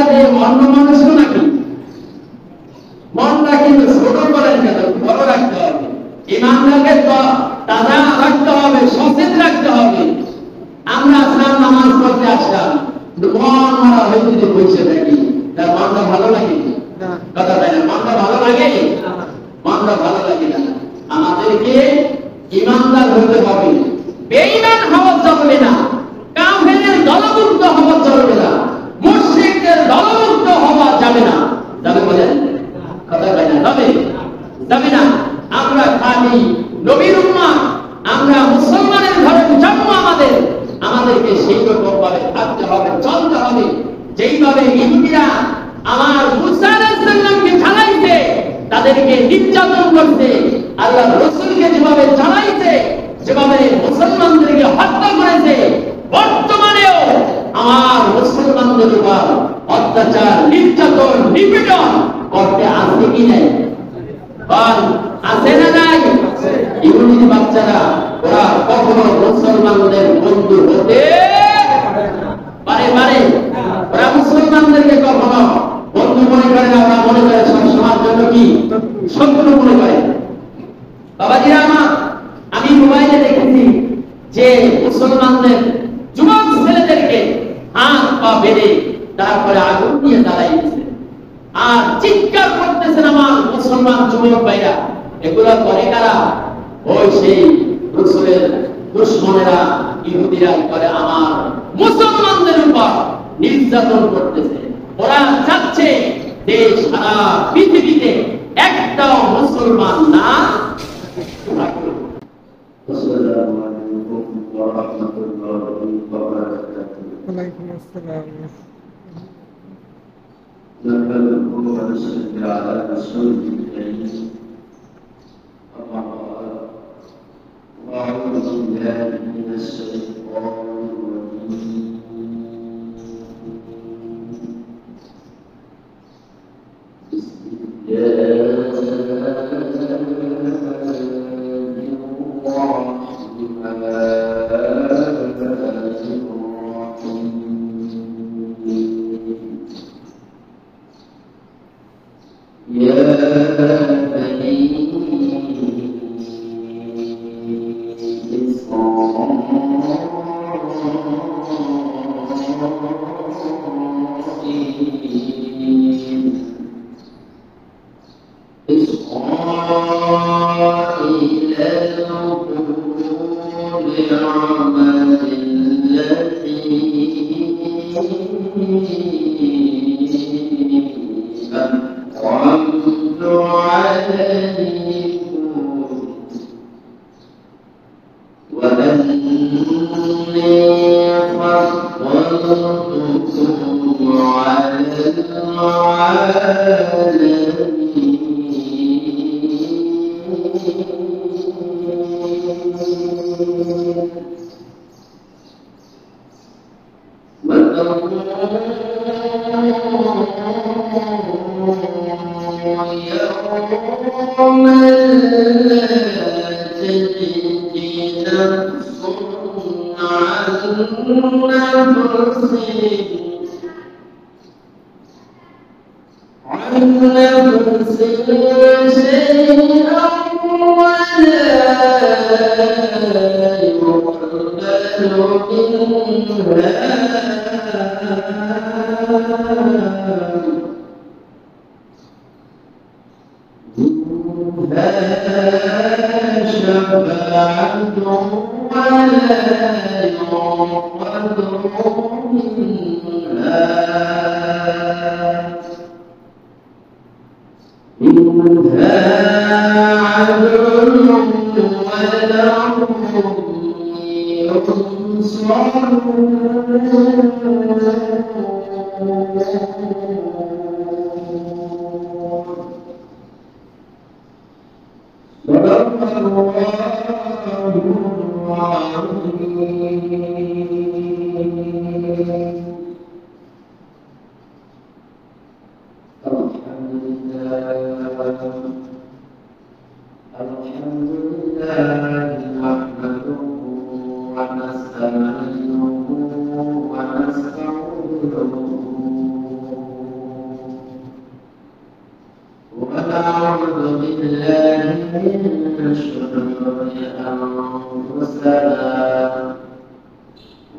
সাথে অন্য মানুষও নাকি মনটা কিন্তু ছোট করেন কেন, বড় রাখতে হবে। ইমানটাকে তাজা রাখতে হবে, সচেতন রাখতে হবে। আমরা আসলাম নামাজ পড়তে আসলাম, মন মারা হয়ে যদি বসে থাকি, তার মনটা ভালো লাগে কথা তাই না? মনটা ভালো লাগে, মনটা ভালো লাগে না। আমাদেরকে ইমানদার হতে হবে, বেঈমান হওয়া চলবে না, কাফেরের দলমুক্ত হওয়া চলবে না, মুশরিকদের দলমুক্ত হওয়া যাবে না। যাবে বলেন কথা তাই না? যাবে না। আমরা খালি নবীর উম্মাহ, আমরা মুসলমানের ঘরে জন্ম, আমাদেরকে সেই রকম ভাবে থাকতে হবে, চলতে হবে যেইভাবে ইহুদিরা আমার মুসা আলাইহিস সালামকে জ্বালাইছে, তাদেরকে নির্যাতন করতে, আল্লাহ রাসূলকে যেভাবে জ্বালাইছে, যেভাবে মুসলমানদেরকে হত্যা করেছে, বর্তমানেও আমার মুসলমানদের উপর অত্যাচার, নির্যাতন, নিপীড়ন করতে আসে কি নাই? আছে না নাই? ইহুদির বাচ্চারা ওরা কখনো মুসলমানদের বন্ধু হতে পারে? ওরা মুসলমানদেরকে কখনো বন্ধু মনে করে না, ওরা মনে করে সবসময়ের জন্য কি শত্রু মনে করে। বাবাজিরা আমার, আমি মোবাইলে দেখেছি যে মুসলমানদের যুবক ছেলেদেরকে হাত পা বেঁধে তারপরে আগুন নিয়ে দাঁড়াইছে আর চিৎকার করতেছেন আমার মুসলমান যুবক ভাইরা। এগুলো করে কারা? ওই সেই রাসূলের দুশমনেরা, ইহুদিরা করে আমার মুসলমানদের উপর নির্যাতন করতেছে। ওরা চাচ্ছে যে সারা পৃথিবীতে একটাও মুসলমান না থাকুক। আসসালামু আলাইকুম ওয়া রাহমাতুল্লাহি ওয়া বারাকাতুহু। ওয়া আলাইকুম আসসালাম। نحمده ونصلي على رسوله الكريم. أما بعد، أعوذ بالله من الشيطان الرجيم. بسم يا بني إسرائيل اذكروا نعمتي التي أنعمت عليكم وأني فضلتكم على العالمين. يوم لا تجزي نفس عن نفس شيئا ولا يقبل منها شفاعة ولا يقبل منها عدل ولا هم أنفسنا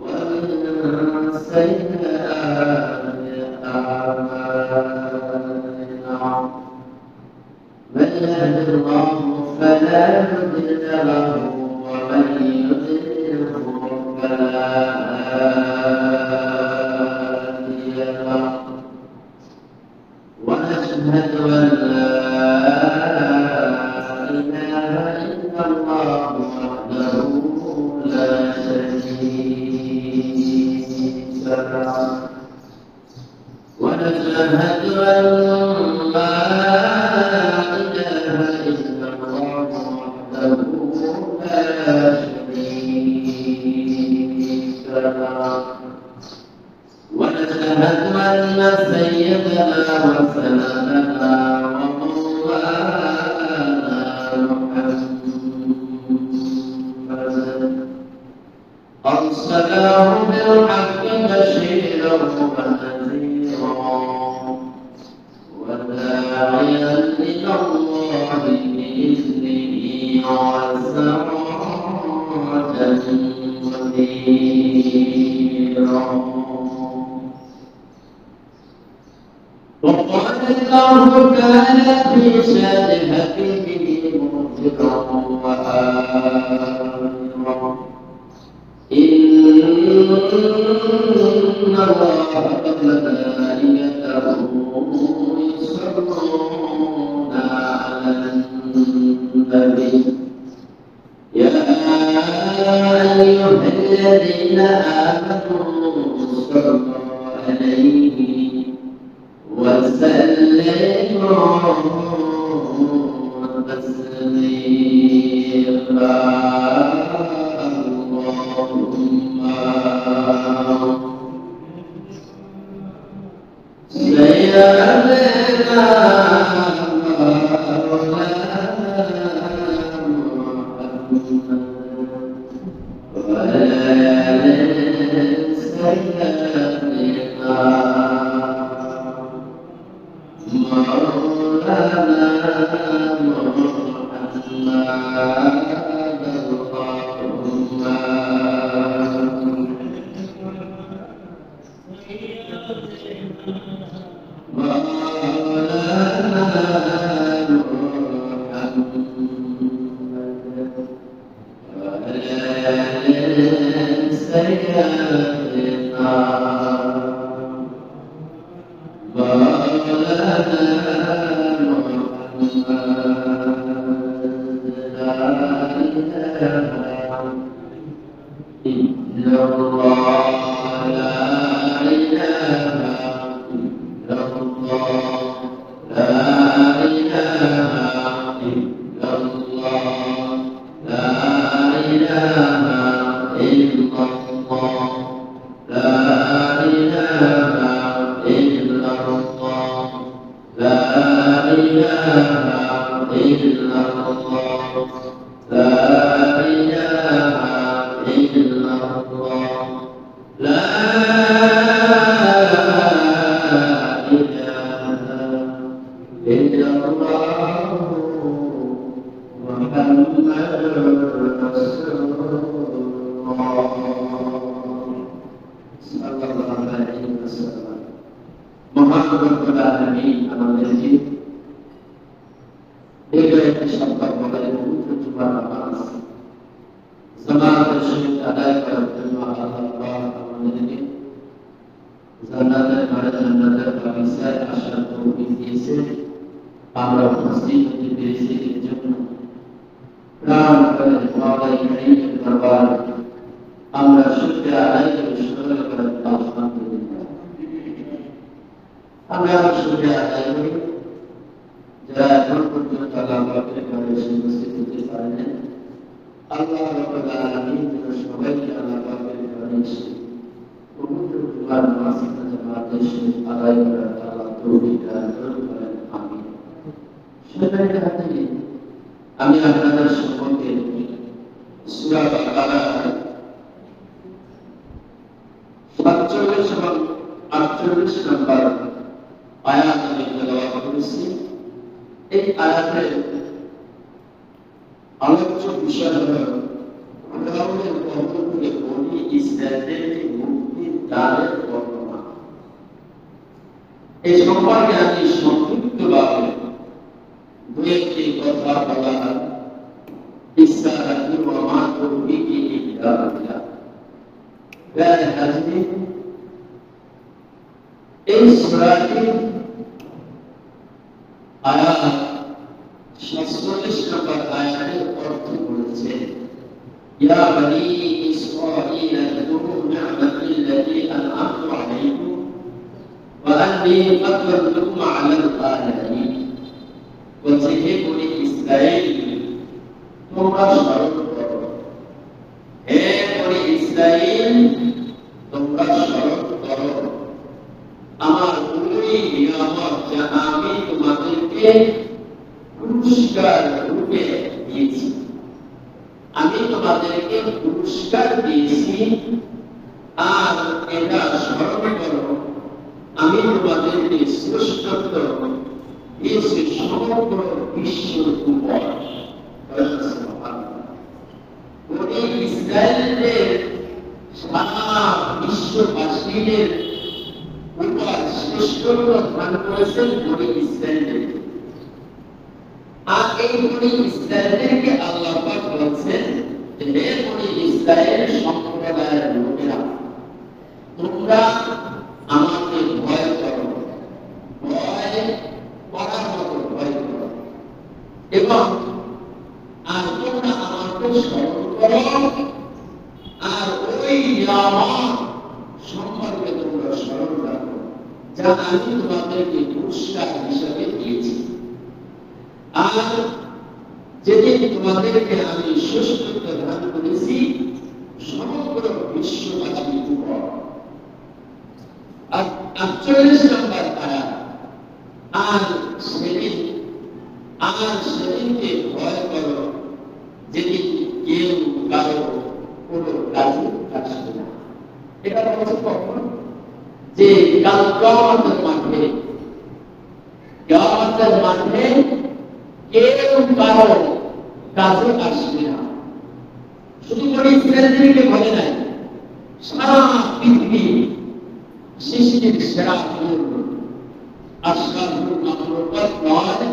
ومن سيئات أعمالنا من يهد الله فلا مضل له ومن يضلل فلا هادي له ونشهد أن لا إله إلا الله وحده لا شريك له ونشهد أن لا إله إلا الله وحده لا شريك له ونشهد أن سيدنا وسندنا ومولانا محمدا أرسله بالحق بشيرا ونذيرا وداعيا إلى الله بإذنه وسراجا منيرا وقال الله تعالى في شان حبيبه مغفرا وآمرا إن الله وملائكته يصلون على النبي يا أيها الذين آمنوا صلوا عليه وسلموا تسليما اللهم سيدنا আমি আপনাদের সম্পর্কে সূরা বাকারা 47 এবং 48 নম্বর আয়াত আমি তেলাওয়াত করেছি। এই আয়াতে আলোচ্য বিষয় হল ফেরাউনের কবর থেকে বনি ইসরায়েলকে মুক্তির দ্বারের বর্ণনা। এই সম্পর্কে আমি সংক্ষিপ্তভাবে দু একটি কথা বলার ইচ্ছা রাখি। আমার তৌফিকে ইল্লা বিল্লাহ। প্রিয় হাজিরিন, এই সূরাটি আয়াত 47 নম্বর আয়াতের অর্থ বলেছে, ইয়া বনি ইসরাঈল আযকুরু নি'মাতি আল্লাতী আন'আমতু আলাইকুম ওয়া আন্নী ফাদ্দালতুকুম আলাল আলামিন। বলছে, হে বনি ইসরাঈল, তোমরা স্মরণ করো, হে বনি ইসরাঈল, তোমরা স্মরণ করো আমার ওই নিয়ামত যা আমি তোমাদেরকে পুরস্কার রূপে দিয়েছি। আমি তোমাদেরকে পুরস্কার দিয়েছি, আর এটা স্মরণ করো আমি তোমাদেরকে শ্রেষ্ঠত্ব দিয়েছি সমগ্র বিশ্বের উপর। ইসরায়েলের সারা বিশ্ববাসীদের উপর শ্রেষ্ঠত্ব দান করেছেন বনি ইসরায়েলের। আর এই বনি ইসরায়েলকে আল্লাহ পাক বলেছেন, হে বনি ইসরায়েল সম্প্রদায়ের লোকেরা, তোমরা আমাকে ভয় করো, ভয় করার মতো ভয় করো, এবং আর তোমরা আমাকে স্মরণ করো, আর ওই নিয়ামত সম্পর্কে তোমরা স্মরণ রাখো যা আমি তোমাদেরকে পুরস্কার হিসাবে দিয়েছি। আর যেদিন তোমাদেরকে আমি শ্রেষ্ঠত্ব দান করেছি সমগ্র বিশ্ববাসীর উপর। আর 48 নম্বর আয়াত, আর সেদিনকে ভয় করো যেদিন কেউ কারো কোনো কাজে আসবে না। এটা বলছে কখন? যে কাল কিয়ামতের মাঠে কেউ কারো কাজে আসবে না। শুধু বনি ইসরায়েলকে বলে নাই, সারা পৃথিবী সৃষ্টির সেরা নূর আশরাফুল মাখলুকাত নয়,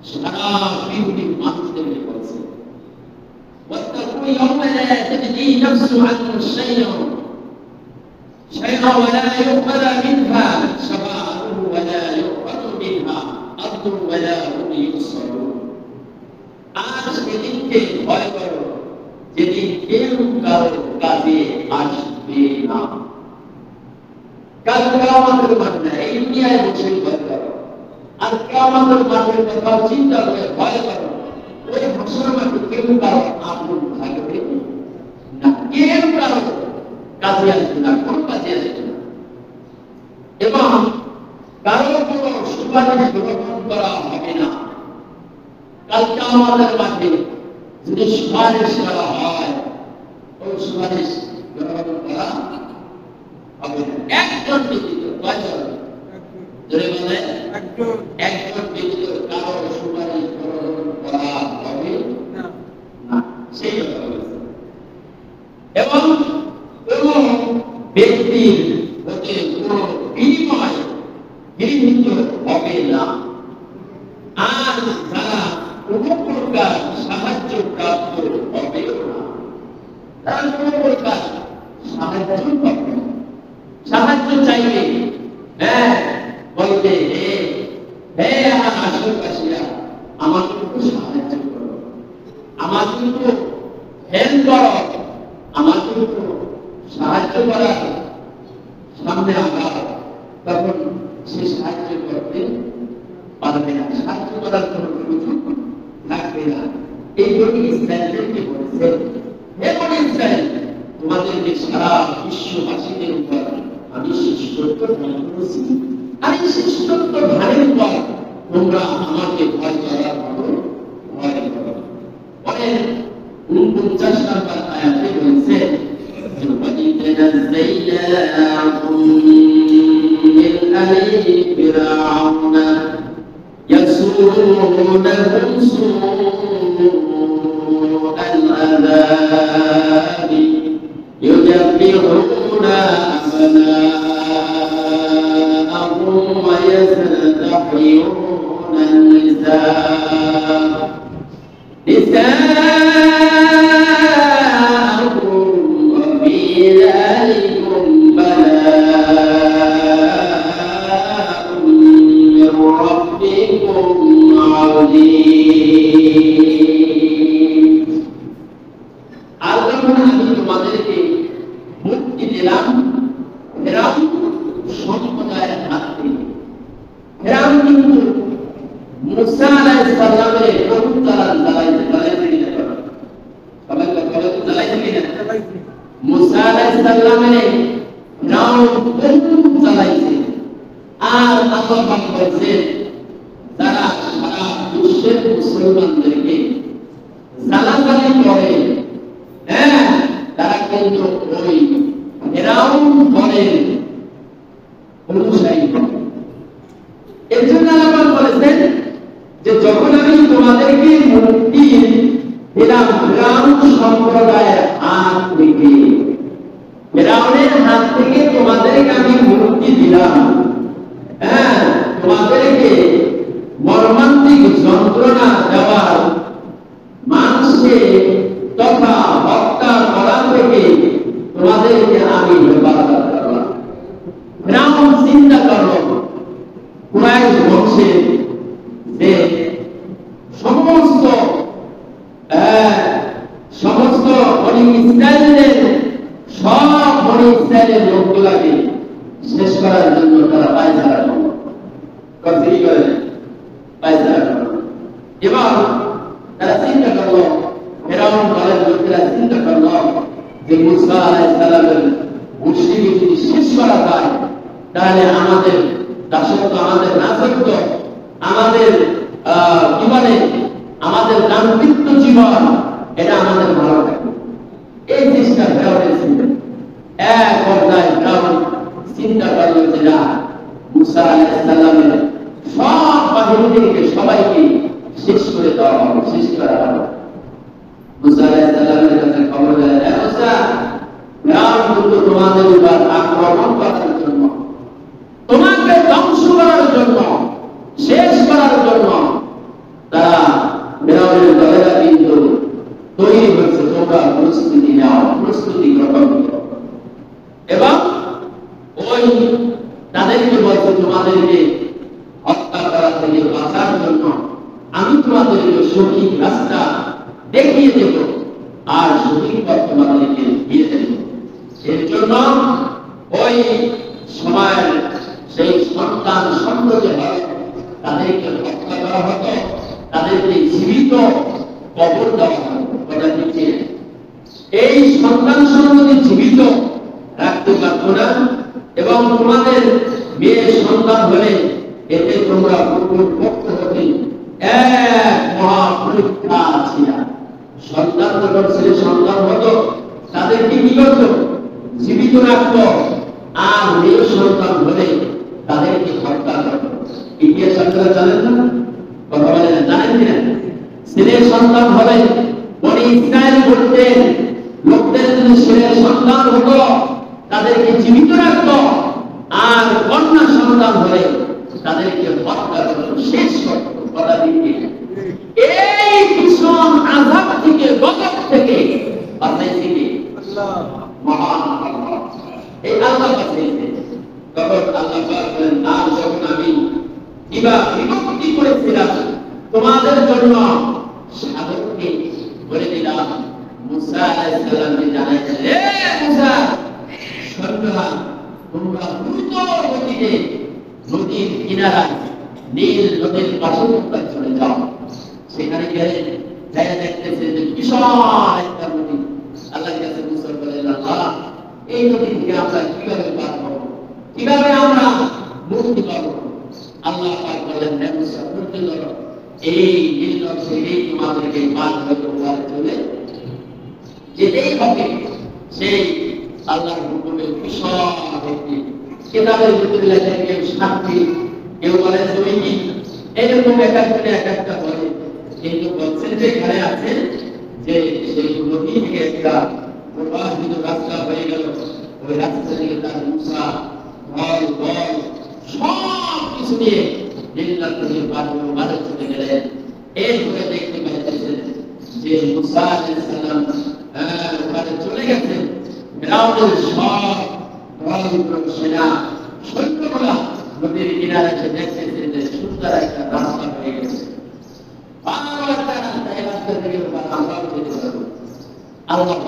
সারা পৃথিবীর মানুষদেরকে বলছে, ওয়াত্তাকু ইয়াওমা লা তাজজি নাফসু আন শাইআন ওয়া লা ইউখযা মিনহা শাফাআতুহু ওয়া লা ইউখযু মিনহা আদলুন ওয়া লা হুম ইউনসারুন। আজ সেদিনকে ভয় করো যেদিন কেউ কারো কাজে আসবে না। কাল কিয়ামতের মাঠে, এই দুনিয়ায় বসে ভয় করো, আর কিয়ামতের মাঠের কথা চিন্তা করে ভয় করো। ওই হাসর মাঠে কেউ কারো আপন থাকবে না, কেউ কারো কাজে আসবে না, কোন কাজে আসবে না, এবং কারো কোনো সুপারিশ গ্রহণ করা হবে না। কাল কিয়ামতের মাঠে যদি সুপারিশ করা হয়, ওই সুপারিশ গ্রহণ করা হবে না। একজন ব্যতীত, কয়জন? ধরে বলে একজন ব্যতীত কারো সুপারিশ গ্রহণ করা হবে না, সেই কথা বলেছে। এবং কোনো ব্যক্তির হতে কোনো বিনিময় গৃহীত হবে না। আর তারা কোনো প্রকার সাহায্য প্রাপ্ত হবে না, তারা কোনো প্রকার সাহায্য পাবে না। সাহায্য চাইবে, হ্যাঁ বলবে, হে আমার আশেপাশিরা, আমাকে একটু সাহায্য করো, আমাকে একটু হেল্প করো, আমাকে একটু সাহায্য করার সামনে আমরা, তখন সে সাহায্য করতে পারবে না, সাহায্য করার কোনো সুযোগ থাকবে না। এই বনি ইসরায়েলকে বলেছে, হে বনি ইসরায়েল, তোমাদেরকে সারা বিশ্ববাসীদের উপর আমি শ্রেষ্ঠত্ব দান করেছি, আর এই শ্রেষ্ঠত্ব দানের পর তোমরা আমাকে ভয় করার মতো ভয় করো। পরে 49 নম্বর আয়াতে বলছে, يسومونهم سوء ويستحيون النساء نساءكم وفي ذلكم بلاء من ربكم عظيم আল্লাহ আমি তোমাদেরকে মুক্তি দিলাম ফেরাউন সম্প্রদায়ের হাত থেকে। ফেরাউন কিন্তু মুসা আলাইহিস সালামের বহুত চালাইছে মুসা আলাইহিস সালামের ফেরাউন বহুত চালাইছে। আর আল্লাহ পাক বলেছেন যারা সারা বিশ্বের মুসলমানদেরকে জালাজালি করে, হ্যাঁ, তারা কিন্তু ওই ফেরাউন বলেন অনুসারী। এর জন্য আল্লাহ বলেছেন যে যখন আমি তোমাদেরকে মুক্তি দিলাম ফেরাউন সম্প্রদায়ের হাত থেকে, ফেরাউনের হাত থেকে তোমাদেরকে আমি মুক্তি দিলাম, হ্যাঁ, তোমাদেরকে মর্মান্তিক যন্ত্রণা দেওয়ার, মানুষকে তথা হত্যা করা থেকে তোমাদেরকে আমি হেফাজত করলাম। ফেরাউন চিন্তা করল কুরাইশ বংশের যে সমস্ত বনি ইসরায়েলের সব বনি ইসরায়েলের লোকগুলাকে শেষ করার জন্য তারা পায়চারা করল, এবার তারা চিন্তা করল, ফেরাউন দলের লোকেরা চিন্তা করল যে মুসা আলাইহিস সালামের মুশরিক যদি শেষ করা যায় তাহলে আমাদের দাসত্ব, আমাদের রাজত্ব, আমাদের কি বলে আমাদের দাম্ভিত্ব জীবন, এটা আমাদের ভালো থাকে। এই চেষ্টা ফেরাউনের ছিল। এক পর্যায়ে ফেরাউন চিন্তা করল যে না, মুসা আলাইহিস সালামের সব বাহিনীকে সবাইকে শেষ করে দেওয়া হবে, শেষ করা হবে। মুসা আলাইহিস সালামের কাছে খবর দেয়, মুসা, ফেরাউন কিন্তু তোমাদের উপর আক্রমণ করার জন্য, তোমাকে ধ্বংস করার জন্য, শেষ করার জন্য তারা ফেরাউনের দলেরা কিন্তু তৈরি হচ্ছে। তোমরা প্রস্তুতি নাও, প্রস্তুতি গ্রহণ করো। এবং ওই তাদেরকে বলছে তোমাদেরকে হত্যা করা থেকে বাঁচার জন্য আমি তোমাদেরকে সঠিক রাস্তা দেখিয়ে দেব আর সঠিক পথ তোমাদেরকে দিয়ে দেব। এর জন্য ওই সময়ের সেই সন্তান সন্ততি হয় তাদেরকে হত্যা করা হতো, তাদেরকে জীবিত কবর দেওয়া হতো। এই সন্তান সন্ততি জীবিত রাখতে পারতো না। এবং তোমাদের মেয়ে সন্তান হলে এতে তোমরা পক্ষ হতে এক মহাপরীক্ষা ছিল। সন্তান যখন ছেলে সন্তান হতো তাদেরকে কি করতো? জীবিত রাখতো। আর মেয়ে সন্তান হলে তাদেরকে হত্যা করতো। ইতিহাস আপনারা জানেন না? কথা বলেন, জানেন কিনা? ছেলে সন্তান হলে বনি ইসরায়েল বলতেন লোকদের যদি ছেলে সন্তান হতো তাদেরকে জীবিত রাখতো, আর কন্যা সন্তান হলে তাদেরকে হত্যা করতো, শেষ করতো। কথা দিকে এই ভীষণ আযাব থেকে, গজব থেকে বাঁচাইছে কে? মহান আল্লাহ। এই আল্লাহ বাঁচাইছে। তখন আল্লাহ বলেন, আর যখন আমি কিবা বিভক্তি করেছিলাম তোমাদের জন্য সাধককে বলে দিলাম, মুসা আলাইহিস সালামকে জানাইলেন, হে মুসা, সৈন্যরা তোমরা দ্রুত গতিতে নদীর কিনারায় নীল নদীর পাশে চলে যাও। সেখানে গেলে দেখতেছে যে বিশাল একটা নদী। আল্লাহর কাছে মুসা বলেন, আল্লাহ, এই নদী থেকে আমরা কিভাবে পার হব, কিভাবে আমরা মুক্তি পাব? আল্লাহ পাক বলেন, হে মুসা, মুক্তি করো। এই নীল নদী থেকে তোমাদেরকে পার হতে চলে যেতেই হবে। সেই আল্লাহর হুকুমে বিশাল একটি কিতাবের ভিতরে লেখা, কেউ সাক্ষী, কেউ বলে জমি, এরকম এক একটা বলে। কিন্তু বলছেন যে এখানে আছে যে সেই নদী থেকে একটা প্রবাহিত রাস্তা হয়ে গেল। ওই রাস্তা থেকে তার মুসা, বল সব সবকিছু নিয়ে নীলনদ নদীর পারে চলে গেলেন। এরপরে দেখতে পাইতেছেন যে মুসা আলাইহিস সালাম ওখানে চলে গেছেন। ফিরআউনের সব দল সেনা সৈন্যগুলা নদীর কিনারে এসে দেখতেছেন যে সুন্দর একটা রাস্তা হয়ে গেছে। আল্লাহ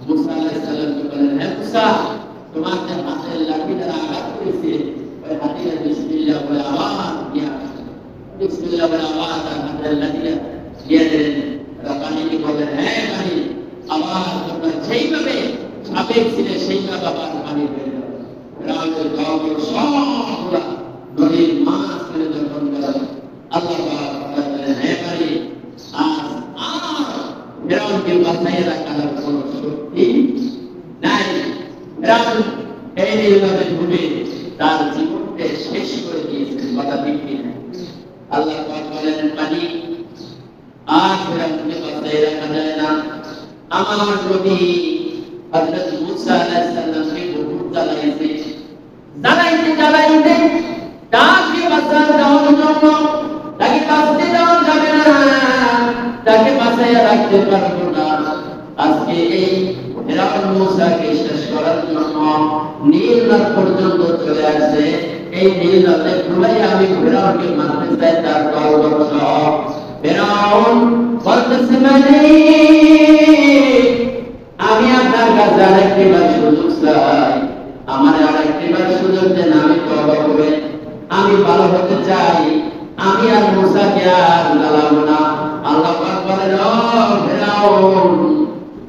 মুসা আলাইহিস সালামকে বলেন, হে মুসা, তোমার যে হাতের লাঠি দ্বারা আঘাত করেছে, ওই হাতিটা বিসমিল্লাহ বলে আওয়াজ দিয়া বিসমিল্লাহ বলে আওয়াজ আর হাতের লাঠিটা দিয়ে দিলেন। পানিকে বলেন, হ্যাঁ পানি, আবার তোমরা সেইভাবে সাবেক ছিলে সেইভাবে আবার পানি বেড়ে যাবে। রাজের গাঁওগুলো সবগুলা নদীর মাছ করে যখন গেল, আল্লাহ বলেন, হ্যাঁ পানি, আর ফিরআউনকে বাঁচাইয়ে রাখার কোন শক্তি নাই। ফিরআউন এই নীলনদে ডুবে তার জীবনকে শেষ করে দিয়েছেন, কথা ঠিক কিনা? আল্লাহ বলেন, পানি আর ফিরআউনকে বাঁচাইয়ে রাখা যায় না। আমার নবী হযরত মুসা আলাইহিস সালামকে বহুত জ্বালাইতে তাকে বাঁচানো দেওয়ার জন্য, তাকে বাঁচতে দেওয়া যাবে না, তাকে বাঁচাইয়া রাখতে পারবো না। আজকে এই ফিরআউন মুসাকে শেষ করার জন্য নীলনদ পর্যন্ত চলে আসছে। এই নীলনদে ডুবাই আমি ফিরআউনকে মারতে চাই, তার দলবৎ ফিরআউন বলতেছে, আমি আপনার কাছে আরেকটিবার সুযোগ চাই, আমার আরেকটিবার সুযোগ দেন, আমি তওবা করে আমি ভালো হতে চাই, আমি আর মুসাকে আর জ্বালাবো না। আল্লাহ পাক বলেন, ও ফিরআউন,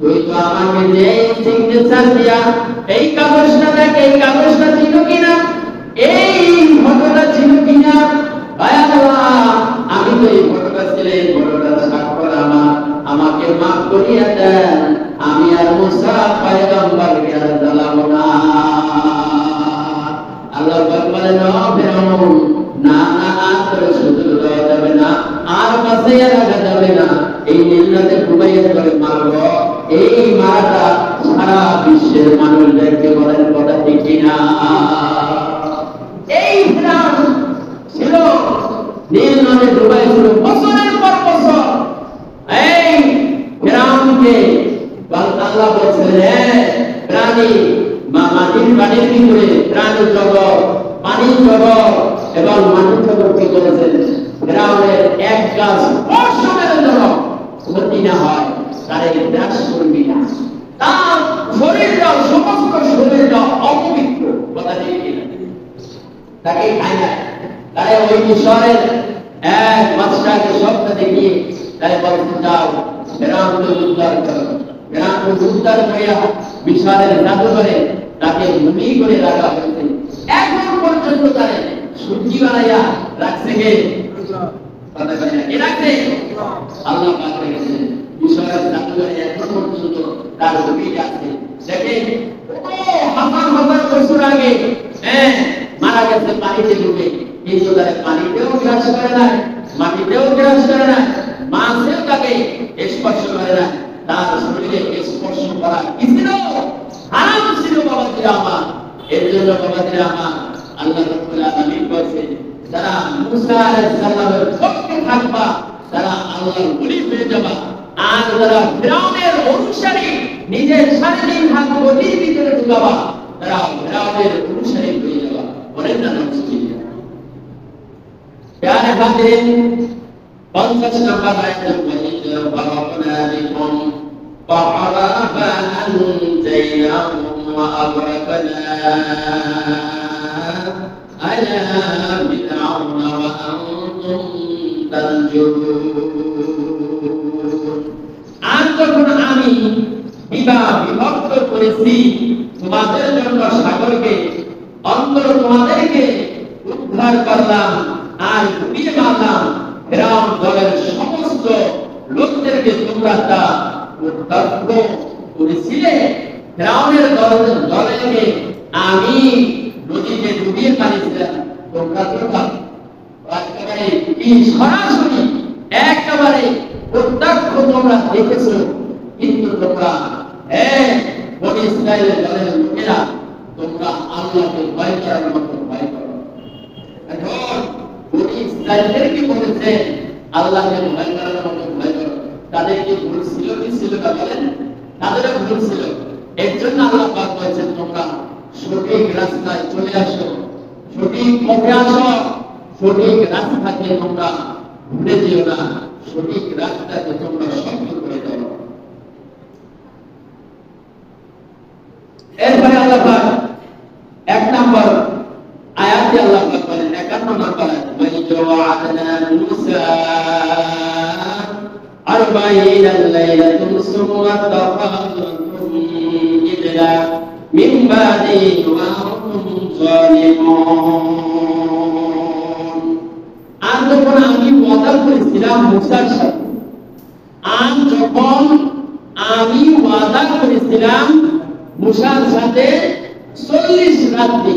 তুই তো আমাকে যে সিগনেচার দিয়া এই কাগজটা দেখ, এই কাগজটা ছিল কিনা, এই ফটোটা ছিল কিনা, আমি তো এই ফটোটা ছিল, এই ফটোটা স্বাক্ষর আমাকে মাফ করিয়া দেন, আমি আর মুসা পয়গম্বরকে আর জ্বালাবো না। আল্লাহ পাক বলেন, ও ফিরআউন, না না, আর তোর সুযোগ দেওয়া যাবে না, আর বাঁচাইয়া রাখা যাবে না, এই নীলনদে ডুবাইয়া করে মারব। এই মারাটা সারা বিশ্বের মানুষদেরকে বলেন, কথা ঠিক কিনা? এই ফিরআউন ছিল নীলনদে ডুবাইছিল বছরের পর বছর। এই ফিরআউনকে আল্লাহ বলছেন, প্রাণী মাটির পানির ভিতরে প্রাণী জগৎ, পানির জগৎ এবং মাটির জগৎ কি করেছেন? ফিরআউনের এক গাছ স্পর্শের জন্য ক্ষতি না হয়, তার এই গ্রাস করবি না, তার শরীরটা, সমস্ত শরীরটা অপবিত্র, কথা ঠিক কিনা? তাকে খায় না। তারা ওই মিশরের এক বাদশাহকে স্বপ্ন দেখিয়ে তাই বলতে, যাও ফিরআউনকে উদ্ধার করো। ফিরআউনকে উদ্ধার করিয়া মিশরের জাদুঘরে তাকে মুমি করে রাখা হয়েছে। এখন পর্যন্ত তারে সূর্যি বানাইয়া রাখছে কে? কথা কয় না, কে রাখছে? আল্লাহ পাক রেখেছে। মিশরের জাদুঘরে এখন পর্যন্ত তার ছবি আছে। দেখেন, হাজার হাজার বছর আগে মারা গেছে পানিতে ডুবে, কিন্তু তারা পানিতেও গ্রাস করে না, মাটিতেও গ্রাস করে না, মাছেও তাকে স্পর্শ করে না, তার শরীরে স্পর্শ করা কি ছিল? হারাম ছিল বাবাজিরা আমার। এর জন্য বাবাজিরা আমার আল্লাহ রাব্বুল আলামিন বলেছেন, যারা মুসা আলাইহিস সালামের পক্ষে থাকবা তারা আল্লাহর ওলি হয়ে যাবা, আর যারা ফিরআউনের অনুসারী, নিজের শারীরিক হাত গদির ভিতরে ঢুকাবা, তারা ফিরআউনের অনুসারী হয়ে যাবা। বলেন না নাউজুবিল্লাহ। প্যারে হাজিরিন, 50 নম্বর আয়াতের মধ্যে বারাকানা বিকুম ফাআরাফা আনজাইনাহুম ওয়া আগরাকনা আলা ফিরআউনা ওয়া আনতুম তানজুরুন। আর যখন আমি বিভক্ত করেছি তোমাদের জন্য সাগরকে, অন্তর তোমাদেরকে উদ্ধার করলাম আর ডুবিয়ে মারলাম, ফিরআউন দলের সমস্ত লোকদেরকে তোমরা তা উদ্ধার করেছিলে। ফিরআউনের দলকে আমি নদীতে ডুবিয়ে মারিছিলাম, তোমরা তোমরা একেবারে সরাসরি একেবারে প্রত্যক্ষ তোমরা দেখেছো, কিন্তু তোমরা বনী ইসরায়েলের দলের লোকেরা তোমরা আল্লাহকে ভয় করার মতো ভয় করো। ইসরায়েলদেরকে বলেছে আল্লাহকে ভয় করার মতো ভয় করো। তাদের কি ভুল ছিল কি ছিল না বলেন? তাদেরও ভুল ছিল। এর জন্য আল্লাহ পাক বলেছেন তোমরা সঠিক রাস্তায় চলে আসো, সঠিক পথে আসো, সঠিক রাস্তাকে তোমরা ভুলে যেও না, সঠিক রাস্তাকে তোমরা শক্ত করে দাও। এরপরে আল্লাহ পাক 1 নম্বর আয়াতে আল্লাহ পাক বলেন 51 নম্বর আয়াত ওয়া'আদনা মুসা 40 লাইলাতুন সুম্মা তাখাযতুম ইজলা মিন বাদি ওয়া আনতুম যালিমুন। আর যখন আমি ওয়াদা করেছিলাম মুসার সাথে, আর যখন আমি ওয়াদা করেছিলাম মুসার সাথে 40 রাত্রি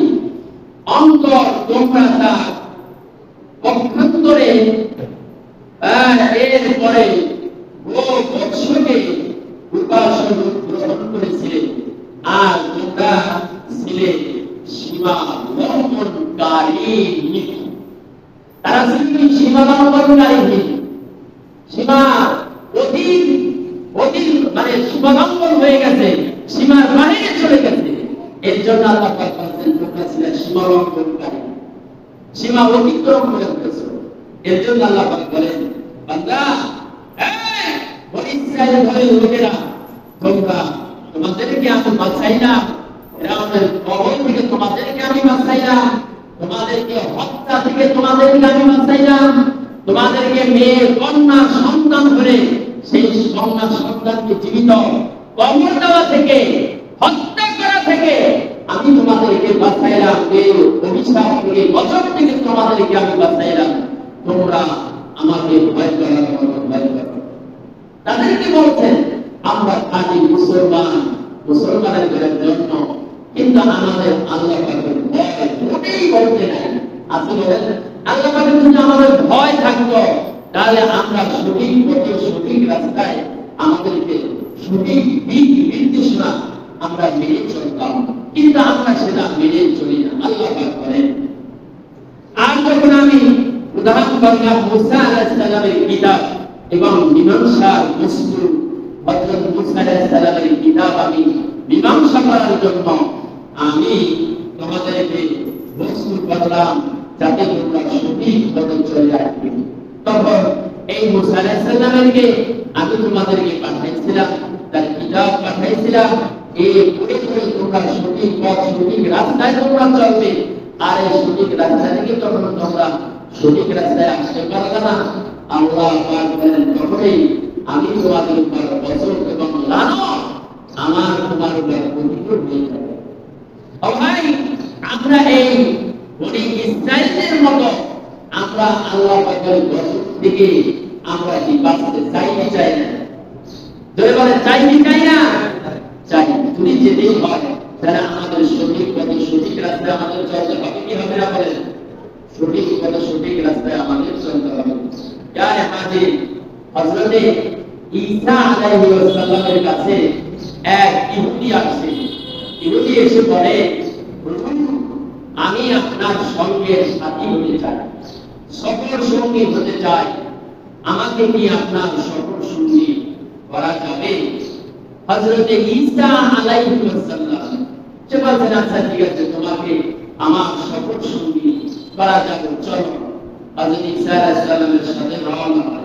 অন্তর তোমরা তা পক্ষান্তরে এরপরে বৎসকে উপাসন গ্রহণ করেছিলে, আর তোমরা ছিলে সীমা লঙ্ঘনকারী। তারা ছিল সীমা লঙ্ঘনকারী, সীমা অধীন মানে সীমা লঙ্ঘন হয়ে গেছে, সীমার বাইরে চলে গেছে। এর জন্য আল্লাহ পাক বলেন তোমরা ছিলে সীমা লঙ্ঘনকারী, সীমা অতিক্রম করে ফেলেছো। এর জন্য আল্লাহ পাক বলেন বান্দা, বনি ইসরাইল ঘরের লোকেরা, তোমরা তোমাদেরকে আমি বাঁচাইলাম, ফিরআউনের কবল থেকে তোমাদেরকে আমি বাঁচাইলাম, তোমাদেরকে হত্যা থেকে তোমাদেরকে আমি বাঁচাইলাম, তোমাদেরকে মেয়ে কন্যা সন্তান ধরে সেই কন্যা সন্তানকে জীবিত কবর দেওয়া থেকে, হত্যা করা থেকে আমি তোমাদেরকে বাঁচাইলাম, এই অভিশাপ থেকে, গজব থেকে তোমাদেরকে আমি বাঁচাইলাম। তোমরা আমাকে ভয় করার মতো ভয় করো। তাদেরকে বলছেন আমরা খাঁটি মুসলমানের জন্য, কিন্তু আমাদের আল্লাহ পাকের ভয় মোটেই বলতে নাই। আসলে আল্লাহ পাকের যদি আমাদের ভয় থাকতো, তাহলে আমরা সঠিক পথে, সঠিক রাস্তায়, আমাদেরকে সঠিক দিক নির্দেশনা আমরা মেনে চলতাম, কিন্তু আমরা সেটা মেনে চলি না। আল্লাহ পাক বলেন, আর যখন আমি উদাহরণ করলাম মুসা আলাইহিস সালামের কিতাব এবং মীমাংসার বস্তু, হযরত মুসা আলাইহিস সালামের কিতাব আমি মীমাংসা করার জন্য আমি তোমাদেরকে বস্তু করলাম যাতে তোমরা সঠিক পথে চলে আসবে। তখন এই মুসা আলাইহিস সালামকে আমি তোমাদেরকে পাঠাইছিলাম, তার কিতাব পাঠাইছিলাম, এই পড়ে পড়ে তোমরা সঠিক পথ, সঠিক রাস্তায় তোমরা চলবে। আর এই সঠিক রাস্তা থেকে তখন তোমরা সঠিক রাস্তায় আসতে পারবে না। আল্লাহ পাক বলেন তখনই আমি তোমাদের উপর গজব এবং লানত আমার তোমার উপর প্রতিকূল হয়ে যাবে। ভাই, আমরা এই বনি ইসরাইলের মতো আমরা আল্লাহ পাকের গজব থেকে আমরা কি বাঁচতে চাই না? চাই না? যদি বলে চাই কি চাই না? চাই। যদি যেতেই হয় তাহলে আমাদের সঠিক পথে, সঠিক রাস্তায় আমাদের চলতে হবে। কি হবে না বলেন? সঠিক পথে, সঠিক রাস্তায় আমাদের চলতে হবে। ইয়ার হাজির, হযরতে ঈসা আলাইহিস সালামের কাছে এক ইহুদি আসে। ইহুদি এসে বলে, আমি আপনার সঙ্গে সাথী হতে চাই, সফর সঙ্গী হতে চাই, আমাকে কি আপনার সফর সঙ্গী করা যাবে? হযরতে ঈসা আলাইহিস সালাম সে বলছেন আচ্ছা ঠিক আছে, তোমাকে আমার সফর সঙ্গী করা যাবে, চলো। হযরত ঈসা আলাইহিস সালামের সাথে রওনা হতে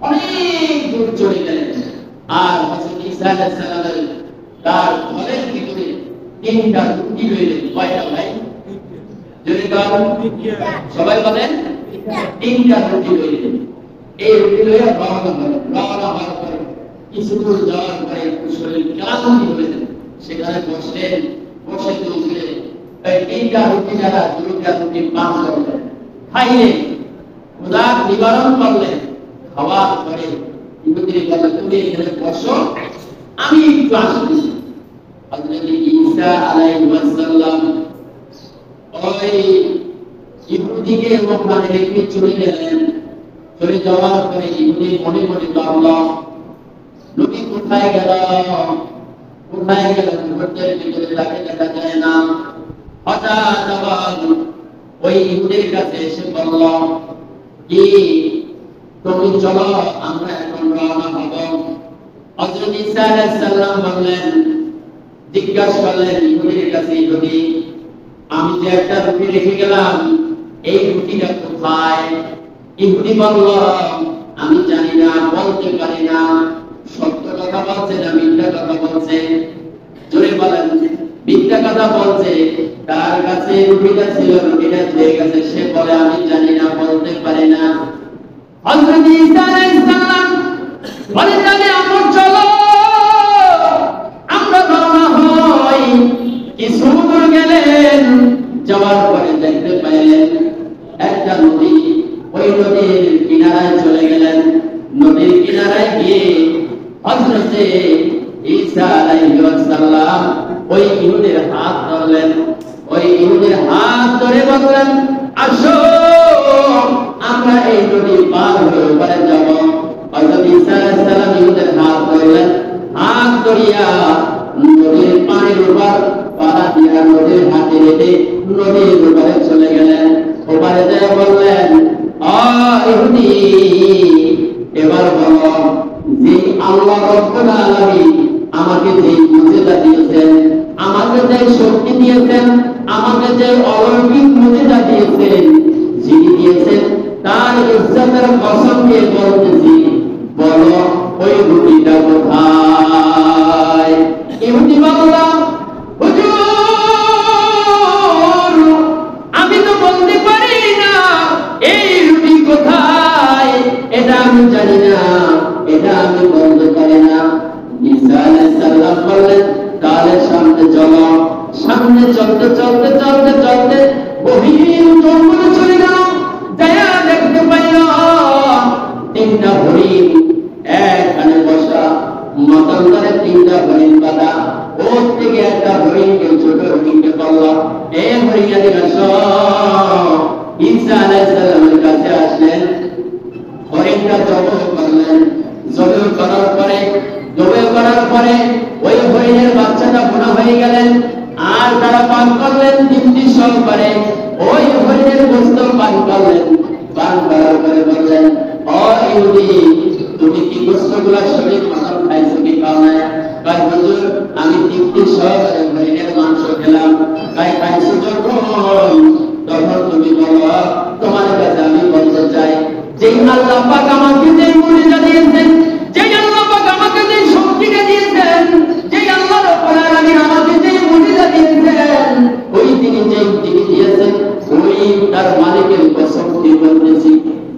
অনেক দূর চলে গেলেন। আর হযরত ঈসা আলাইহিস সালামের তার ঘরের ভিতরে 3টা রুটি রইলেন। কয়টা ভাই? যদি সবাই বলেন 3টা রুটি রইলেন। এই রুটি লইয়া রওনা হওয়ার পরে কিছু দূর যাওয়ার পরে শরীর ক্লান্তি হলেন, সেখানে বসলেন, বসে তুললে এই 3টা রুটি যারা 2টা রুটি পান করলেন, খাইলেন, ক্ষুধার নিবারণ করলেন। খাওয়ার পরে ইহুদি বলে তুমি এখানে বসো, আমি একটু আসতেছি। হযরত ঈসা আলাইহিস সালাম ওই ইহুদিকে ওখানে রেখে চলে গেলেন। চলে যাওয়ার পরে ইহুদি মনে মনে ভাবল, নবী কোথায় গেল? ঘরের ভিতরে তাকে দেখা যায় না। হঠাৎ আবার ওই ইহুদির কাছে এসে বলল কি তুমি চলো আমরা এখন রওনা হব। হযরত ঈসা আলাইহিস সালাম বললেন, জিজ্ঞাসা করলেন ইহুদির কাছে, ইহুদি আমি যে একটা রুটি রেখে গেলাম এই রুটিটা কোথায়? ইহুদি বলল আমি জানি না, বলতে পারি না। সত্য কথা বলছে না মিথ্যা কথা বলছে? জোরে বলেন। মিথ্যা কথা বলছে। তার কাছে রুটিটা ছিল, রুটিটা হয়ে গেছে, সে বলে আমি জানি না, বলতে পারি না। হযরত ঈসা আলাইহিস সালাম বলেন তাহলে আমরা চলো আমরা রওনা হই। কিছু দূর গেলেন, যাওয়ার পরে দেখতে পাইলেন একটা নদী। ওই নদীর কিনারায় চলে গেলেন। নদীর কিনারায় গিয়ে হযরত ঈসা আলাইহিস সালাম ওই ইহুদির হাত ধরলেন। ওই ইহুদির হাত ধরে বললেন, আসো আমরা এই নদী পার হয়ে ওপারে যাব। হযরত ঈসা আলাইহিস সালাম ইহুদির হাত ধরলেন। হাত ধরিয়া নদীর পানির উপর পা দিয়া নদীর হাতে রেখে নদীর উপরে চলে গেলেন। ওপারে যায় বললেন, ইহুদি এবার বলো যে আল্লাহ রাব্বুল আলামিন আমাকে যে মুজিজা দিয়েছেন, আমাকে যে শক্তি দিয়েছেন, আমাকে যে অলৌকিক মুজিজা দিয়েছেন, যিনি দিয়েছেন তার ইজ্জতের কসম দিয়ে বলতেছি, বলো ওই রুটিটা কোথায়? ইহুদি বলল, হুজুর আমি তো বলতে পারি না এই রুটি কোথায়, এটা আমি জানি না, এটা আমি বলতে পারি না। ঈসা আলাইহিস সালাম বললেন, তাহলে সামনে চলো। সামনে চলতে চলতে চলতে চলতে গভীর জঙ্গলে চলে গেল। যায়া দেখতে পাইল তিনটা হরিণ এখানে বসা, মাথার ধরে তিনটা হরিণ বাঁধা। ওর থেকে একটা হরিণকে, ছোট হরিণকে বলল, এ হরিণা দিকে আসো। ঈসা আলাইহিস সালামের কাছে আসলেন। হরিণটা জবাই করলেন। জবাই করার পরে ওই হরিণের বাচ্চাটা বুড়া হয়ে গেলেন। আর তারা পান করলেন তৃপ্তি সহকারে। ওই হরিণের গোশত পান করলেন। পান করার পরে বললেন, ও ইহুদি তুমি কি গোশতগুলো শরীর মতন খাইছো কি খাও না? কয় হুজুর আমি তৃপ্তি সহকারে হরিণের মাংস খেলাম। কয় খাইছো যখন, তখন তুমি বলো তোমার কাছে আমি বলতে চাই, যেই আল্লাহ পাক আমাকে যে মুজিজা দিয়েছেন, যেই আল্লাহ পাক আমাকে যে শক্তিটা দিয়েছেন, যেই আল্লাহ রাব্বুল আলামিন আমাকে যে মুজিজা দিয়েছেন, ওই তিনি দিয়েছেন, ওই তার মালিকের কসম দিয়ে বলতেছি,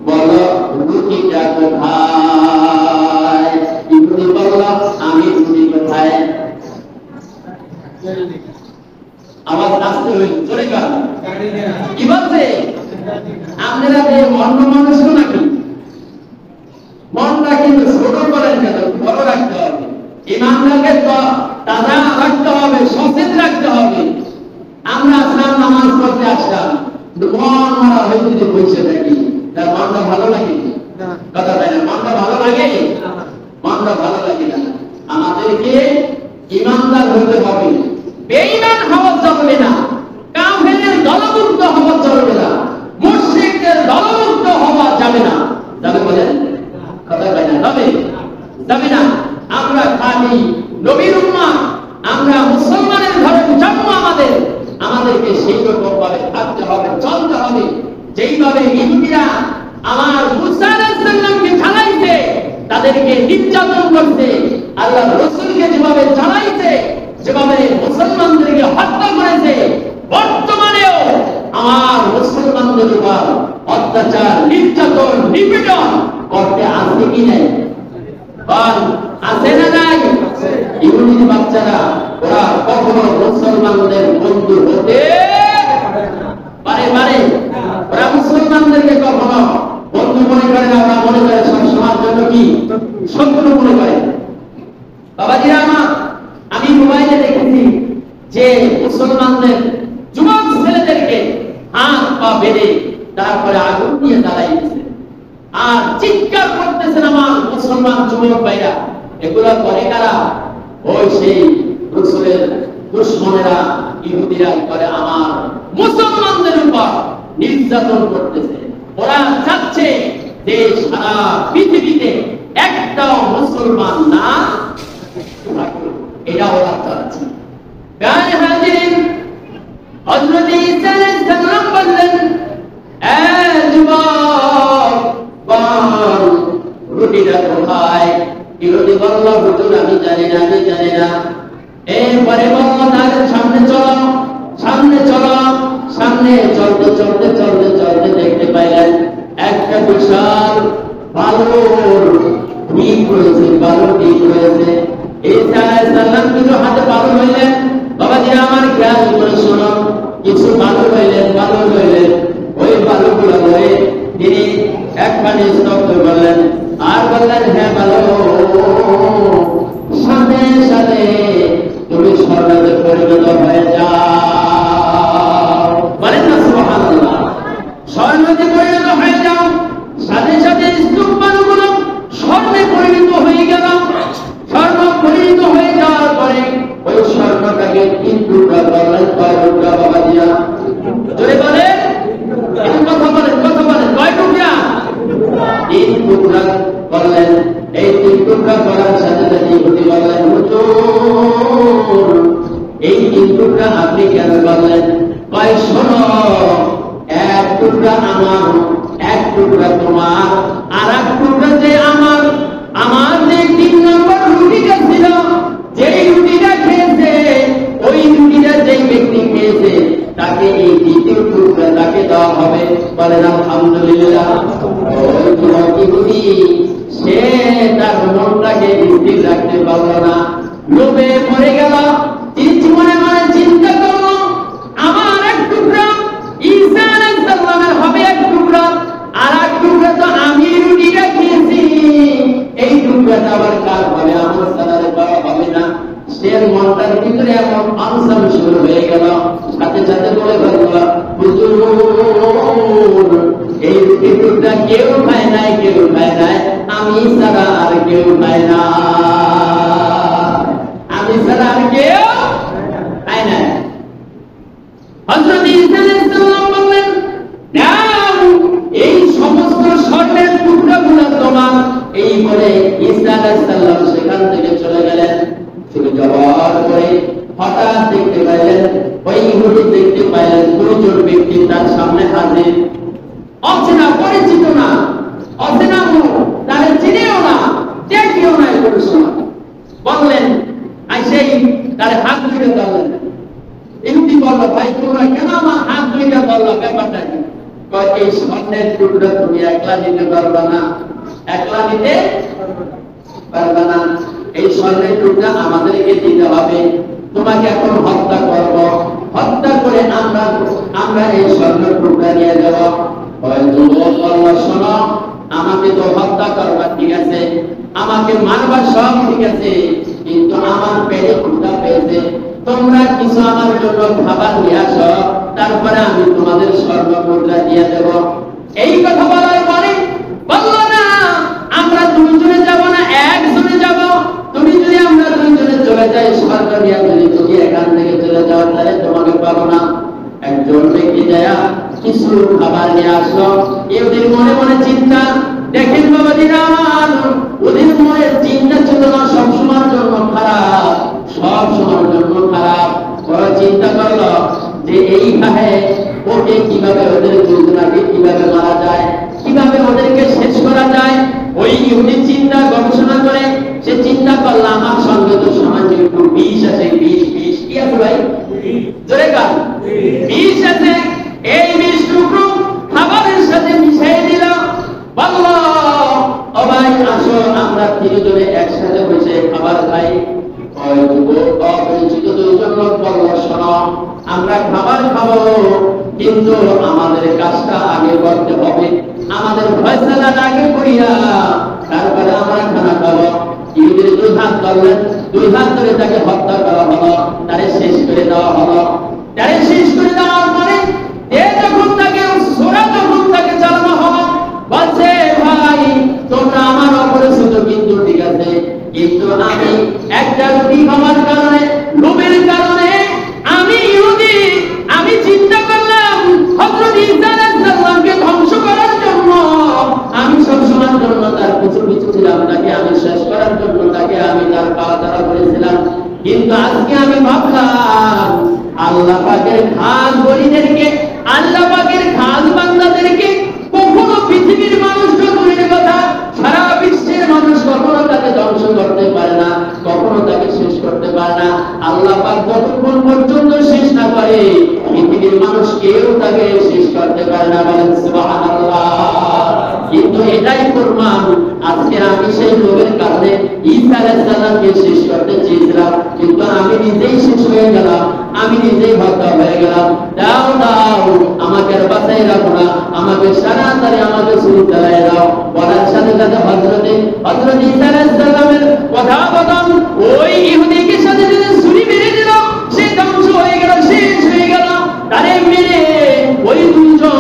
বলো রুটিটা কোথায়? ইহুদি বলল, আমি রুটি কোথায়? আওয়াজ আসতে হইল, জোরে গান। কি বলছে? আপনারা যে অন্য মানুষ নাকি? মনটা কিন্তু ছোট করেন কেন, বড় রাখতে হবে। ইমানটাকে তো তাজা রাখতে হবে, সচেতন রাখতে হবে। আমরা আসলাম নামাজ পড়তে আসলাম, মন মারা হয়ে যদি বসে থাকি, তার মনটা ভালো লাগে? কথা তাই না? মনটা ভালো লাগে? মনটা ভালো লাগে না। আমাদেরকে ইমানদার হতে হবে, বেঈমান হওয়া চলবে না, কাফেরের দলমুক্ত হওয়া চলবে না, মুশরিকদের দলমুক্ত হওয়া যাবে না। যাবে বলেন? কথা তাই না? যাবে না। আমরা খালি নবীর উম্মাহ, আমরা মুসলমানের ঘরে জন্ম, আমাদেরকে সেই রকম ভাবে থাকতে হবে, চলতে হবে, যেইভাবে ইহুদিরা আমার মুসা আলাইহিস সালামকে জ্বালাইছে, তাদেরকে নির্যাতন করতে, আল্লাহ রাসূলকে যেভাবে জ্বালাইছে, যেভাবে মুসলমানদেরকে হত্যা করেছে, বর্তমানেও আমার মুসলমানদের উপর অত্যাচার, নির্যাতন, নিপীড়ন করতে আসে কি নাই? আছে না নাই? ইহুদির বাচ্চারা ওরা কখনো মুসলমানদের বন্ধু হতে পারে? ওরা মুসলমানদেরকে কখনো বন্ধু মনে করে না, ওরা মনে করে সবসময়ের জন্য কি শত্রু মনে করে। বাবাজিরা আমার, আমি মোবাইলে দেখেছি যে মুসলমানদের যুবক ছেলেদেরকে হাত পা বেঁধে তারপরে আগুন দিয়ে জ্বালাইছে আর চিৎকার করতেছেন আমার মুসলমান যুবক ভাইরা। এগুলো করে কারা? ওই সেই রাসূলের দুশমনেরা, ইহুদিরা করে আমার মুসলমানদের উপর নির্যাতন করতেছে। ওরা চাচ্ছে যে সারা পৃথিবীতে একটাও মুসলমান না থাকুক, এটা ওরা চাচ্ছে। গায়ে হাজির হযরত ঈসা আলাইহিস সালাম বললেন, এ যুবক, বল রুটিটা কোথায়? ইহুদি বলল, হুজুর আমি জানি না, আমি জানি না। এরপরে বলল, তাহলে সামনে চলো, সামনে চলো। সামনে চলতে চলতে চলতে চলতে দেখতে পাইলেন একটা বিশাল বালুর দ্বীপ রয়েছে, বালুর দ্বীপ রয়েছে। ঈসা আলাইহিস সালাম কিছু হাতে বালু হইলেন। বাবাজি আমার খেয়াল করে শোনো, কিছু বালু হইলেন, বালু হইলেন। ওই বালুগুলো হয়ে তিনি একখানে স্তব্ধ করলেন আর বললেন, হ্যাঁ বালু, সাথে সাথে তুমি স্বর্ণে পরিণত হয়ে যাও। বলেন না সুবহানাল্লাহ। স্বর্ণে পরিণত হয়ে যাও। সাথে সাথে স্তূপ বালুগুলো স্বর্ণে পরিণত হয়ে গেল। স্বর্ণ পরিণত হয়ে যাওয়ার পরে ওই স্বর্ণটাকে তিন টুকরা করলেন, কয় টুকরা বাবা দিয়া? জোরে বলেন, কথা বলেন, কথা বলেন, কয় টুকরা? তিন টুকরা করলেন। এই তিন টুকরা করার সাথে সাথে ইহুদি বললেন, হুজুর এই তিন টুকরা আপনি কেন করলেন? কয় শোনো, এক টুকরা আমার, এক টুকরা তোমার, আর এক টুকরা যে আমার। আমার যে 3 নম্বর রুটিটা ছিল, যেই রুটিটা খেয়েছে, ওই রুটিটা যেই ব্যক্তি খেয়েছে তাকে এই দ্বিতীয় টুকরা তাকে দেওয়া হবে। বলেন আলহামদুলিল্লাহ। সে তার মনটাকে স্থির রাখতে পারল না, লোভে পড়ে গেল। মনে মনে চিন্তা করলো, আমার এক টুকরা ঈসা আলাইহিস সালামের হবে এক টুকরা, আর এক টুকরা তো আমি রুটিটা খেয়েছি, এই টুকরাটা আবার কার হবে? আমার সালারে করা হবে না। সে মনটার ভিতরে এমন আনসার শুরু হয়ে গেল। সাথে সাথে বলে বলল, হুজুর এই রুটি টুকরা কেউ খায় নাই, কেউ খায় নাই, আমি ছাড়া আর কেউ খায় না, আমি ছাড়া আর কেউ খায় না। হযরত ঈসা আলাইহিস সালাম বললেন, নাও এই সমস্ত স্বর্ণের টুকরাগুলো তোমার। এই বলে ঈসা আলাইহিস সালাম সেখান থেকে চলে গেলেন। চলে যাওয়ার পরে হঠাৎ দেখতে পাইলেন, ওই ইহুদি দেখতে পাইলেন দুজন ব্যক্তি তার সামনে হাজির। অচেনা, পরিচিত না, অচেনা মুখ, তারা চিনেও না, দেখেও না। বললেন, সেই তার হাত ধরে ধরলেন। ইহুদি বলল, ভাই তোমরা কেন আমার হাত ধরে ধরলো, ব্যাপারটা কি? এই স্বর্ণের টুকরা তুমি একলা নিতে পারবা না, একলা নিতে পারবা না। এই স্বর্ণের টুকরা আমাদেরকে দিতে হবে। তোমাকে এখন হত্যা করব, হত্যা করে আমরা এই স্বর্ণের টুকরা নিয়ে যাব। শোনো, আমাকে তো হত্যা করবা ঠিক আছে, আমাকে মারবা সব ঠিক আছে, কিন্তু আমার পেটে ক্ষুধা পেয়েছে, তোমরা কিছু আমার জন্য খাবার নিয়ে আসো, তারপরে আমি তোমাদের স্বর্ণ মুদ্রা দিয়ে দেব। এই কথা বলার পরে বলল, না আমরা দুইজনে যাব না, একজনে যাব। তুমি যদি আমরা দুইজনে চলে যাই স্বর্ণ নিয়ে, যদি তুমি এখান থেকে চলে যাও তাহলে তোমাকে পাবো না। একজন ব্যক্তি যায় কিছু খাবার নিয়ে আসলো। ওদের মনে মনে চিন্তা, দেখেন বাবাজিরা আমার, ওদের মনে চিন্তা ছিল না সবসময়ের জন্য খারাপ, সব সময়ের জন্য খারাপ। ওরা চিন্তা করলো যে এইভাবে ওকে কিভাবে, ওদের দুজনাকে কিভাবে মারা যায়, কিভাবে ওদেরকে শেষ করা যায়। ওই ইহুদি চিন্তা গবেষণা করে সে চিন্তা করলো, আমার সঙ্গে তো সমাজে একটু বিষ আছে, বিষ কি আছে ভাই? জোরে গান, বিষ আছে। এই বিষ টুকরো খাবারের সাথে মিশিয়ে দিল। বলল, ও ভাই আসো, আমরা তিনজনে একসাথে বসে খাবার খাই। অপরিচিত দুজন লোক বলল, শোনো আমরা খাবার খাবো, কিন্তু আমাদের কাজটা আগে করতে হবে, আমাদের ফয়সালাটা আগে করিয়া তারপরে আমরা খানা খাবো। ইহুদির 2 হাত ধরলেন, 2 হাত ধরে তাকে হত্যা করা হলো, তারে শেষ করে দেওয়া হলো। তারে শেষ করে দেওয়ার পরে যখন তাকে সোরা যখন তাকে চালানো হলো, বলছে, ভাই তোমরা আমার অপরিচিত কিন্তু ঠিক আছে, কিন্তু আমি একটা রুটি খাওয়ার কারণে, লোভের কারণে আমি ইহুদি, আমি চিন্তা করলাম হযরত ঈসা আলাইহিস আল্লাহ পাকের খাস বলিদেরকে, আল্লাহ পাকের খাস বান্দাদেরকে কখনো পৃথিবীর মানুষ তো দূরের কথা, সারা বিশ্বের মানুষ কখনো তাকে ধ্বংস করতে পারে না, কখনো তাকে শেষ করতে পারে না। আল্লাহ পাক যতক্ষণ পর্যন্ত শেষ না করে পৃথিবীর মানুষ কেউ তাকে শেষ করতে পারে না। বলেন সুবহানাল্লাহ। কিন্তু এটাই প্রমাণ, আজকে আমি সেই লোকের কারণে ঈসা আলাইহিস সালামকে শেষ করতে চেয়েছিলাম, কিন্তু আমি নিজেই শেষ হয়ে গেলাম, আমি নিজেই হত্যা হয়ে গেলাম। দাও দাও আমাকে আর বাঁচাই রাখো না, আমাকে সারাতারি আমাকে ছুরি চালাই দাও। বলার সাথে সাথে হযরত ঈসা আলাইহিস সালামের কথা বললাম, ওই ইহুদিকে সাথে যদি ছুরি মেরে দিল, সে ধ্বংস হয়ে গেল, শেষ হয়ে গেল। তারে মেরে ওই দুইজন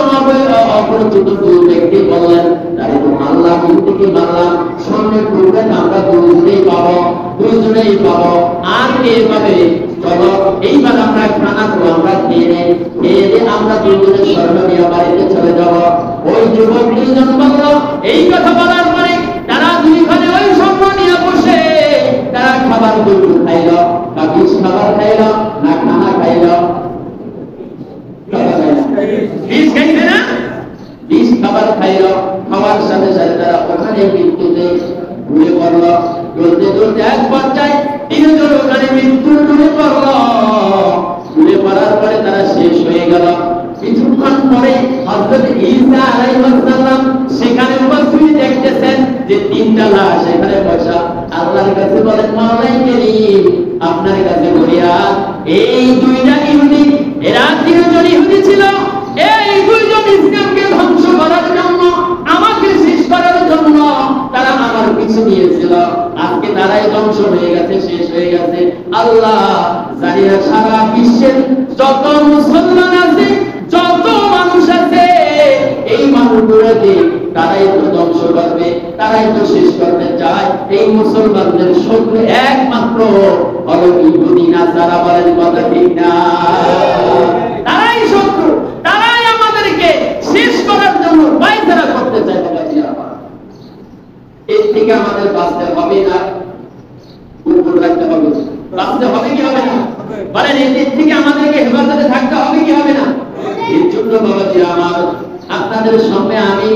অপরিচিত দুই ব্যক্তি বললেন, তারে তো মারলাম, ইহুদিকে মারলাম, স্বর্ণের টুকরা আমরা দুজনেই পাবো, দুজনেই পাবো। আর কে পাবে? চলো এইবার আমরা খানা তো আমরা খেয়ে নেই, খেয়ে দিয়ে আমরা দুজনে স্বর্ণ নিয়ে বাড়িতে চলে যাব। ওই যুবক দুইজন বলল, এই কথা বলার পরে তারা দুইখানে ওই স্বর্ণ নিয়ে বসে তারা খাবার দুটো খাইল, না বিষ খাবার খাইল না খানা খাইল? বিষ খাইছে না? বিষ খাবার খাইল। খাওয়ার সাথে সাথে তারা ওখানে মৃত্যুতে ঢুকে পড়ল। চলতে চলতে এক পর্যায়ে তিনজন ওখানে মৃত্যু ঢুকে পড়ল। ঢুকে পড়ার পরে তারা শেষ হয়ে গেল। কিছুক্ষণ পরে হযরত ঈসা আলাইহিস সালাম সেখানে উপস্থিত দেখতেছেন যে তিনটা লাশ সেখানে বসা। আল্লাহর কাছে বলেন, মাওলাই কারীম, আপনার কাছে বলিয়া এই দুইটা ইহুদি, এরা তিনজন ইহুদি ছিল, এই দুইজন ইসলামকে ধ্বংস করার জন্য, আমাকে শেষ করার জন্য তারা আমার পিছু নিয়েছিল। আজকে তারাই ধ্বংস হয়ে গেছে, শেষ হয়ে গেছে। আল্লাহ জানি না সারা বিশ্বের যত মুসলমান আছে, যত মানুষ আছে, এই মানুষগুলোকে তারাই তো ধ্বংস করবে, তারাই তো শেষ করতে চায়। এই মুসলমানদের শত্রু একমাত্র হলো ইহুদি নাসারা। বলেন কথা ঠিক না? তারাই শত্রু, তারাই আমাদেরকে শেষ করার জন্য পায়তারা করতে চায়। এর থেকে আমাদের বাঁচতে হবে না, উপর রাখতে হবে। বাঁচতে হবে কি হবে না? বলেন, এর থেকে আমাদেরকে হেফাজতে থাকতে হবে কি হবে না? এর জন্য বাবাজি আমার, আপনাদের সামনে আমি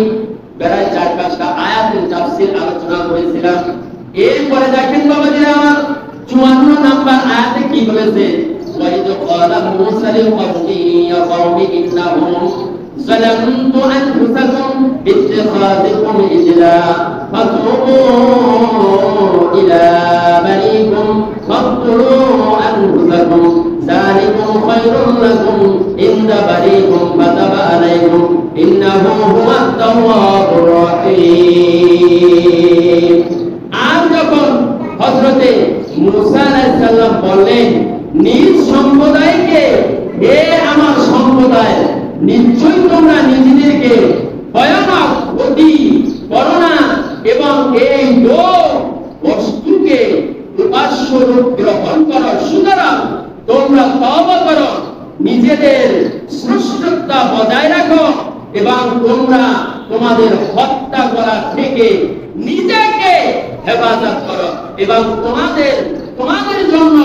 প্রায় 4-5টা আয়াতের তাফসীর আলোচনা করেছিলাম। এরপরে দেখেন বাবাজি আমার 54 নাম্বার আয়াতে কি বলেছে? وَإِذْ قَالَ مُوسَى لِقَوْمِهِ يَا قَوْمِ إِنَّكُمْ ظَلَمْتُمْ أَنفُسَكُمْ بِاتِّخَاذِكُمْ الْعِجْلَ فَتُوبُوا إِلَى بَارِئِكُمْ فَاقْتُلُوا أَنفُسَكُمْ ذَلِكُمْ خَيْرٌ لَكُمْ عِندَ بَارِئِكُمْ فَتَابَ عَلَيْكُمْ إِنَّهُ هُوَ التَّوَّابُ الرَّحِيمُ। আর যখন হযরত মুসা আলাইহিস সালাম বললেন নিজ সম্প্রদায়কে, হে আমার সম্প্রদায়, নিশ্চয়ই তোমরা নিজেদেরকে ভয়ানক অতি করোনা এবং এই বস্তুকে উপাস্য রূপ গ্রহণ করো, সুতরাং তোমরা তওবা করো, নিজেদের শ্রেষ্ঠত্ব বজায় রাখো এবং তোমরা তোমাদের হত্যা করা থেকে নিজেকে হেফাজত করো এবং তোমাদের জন্য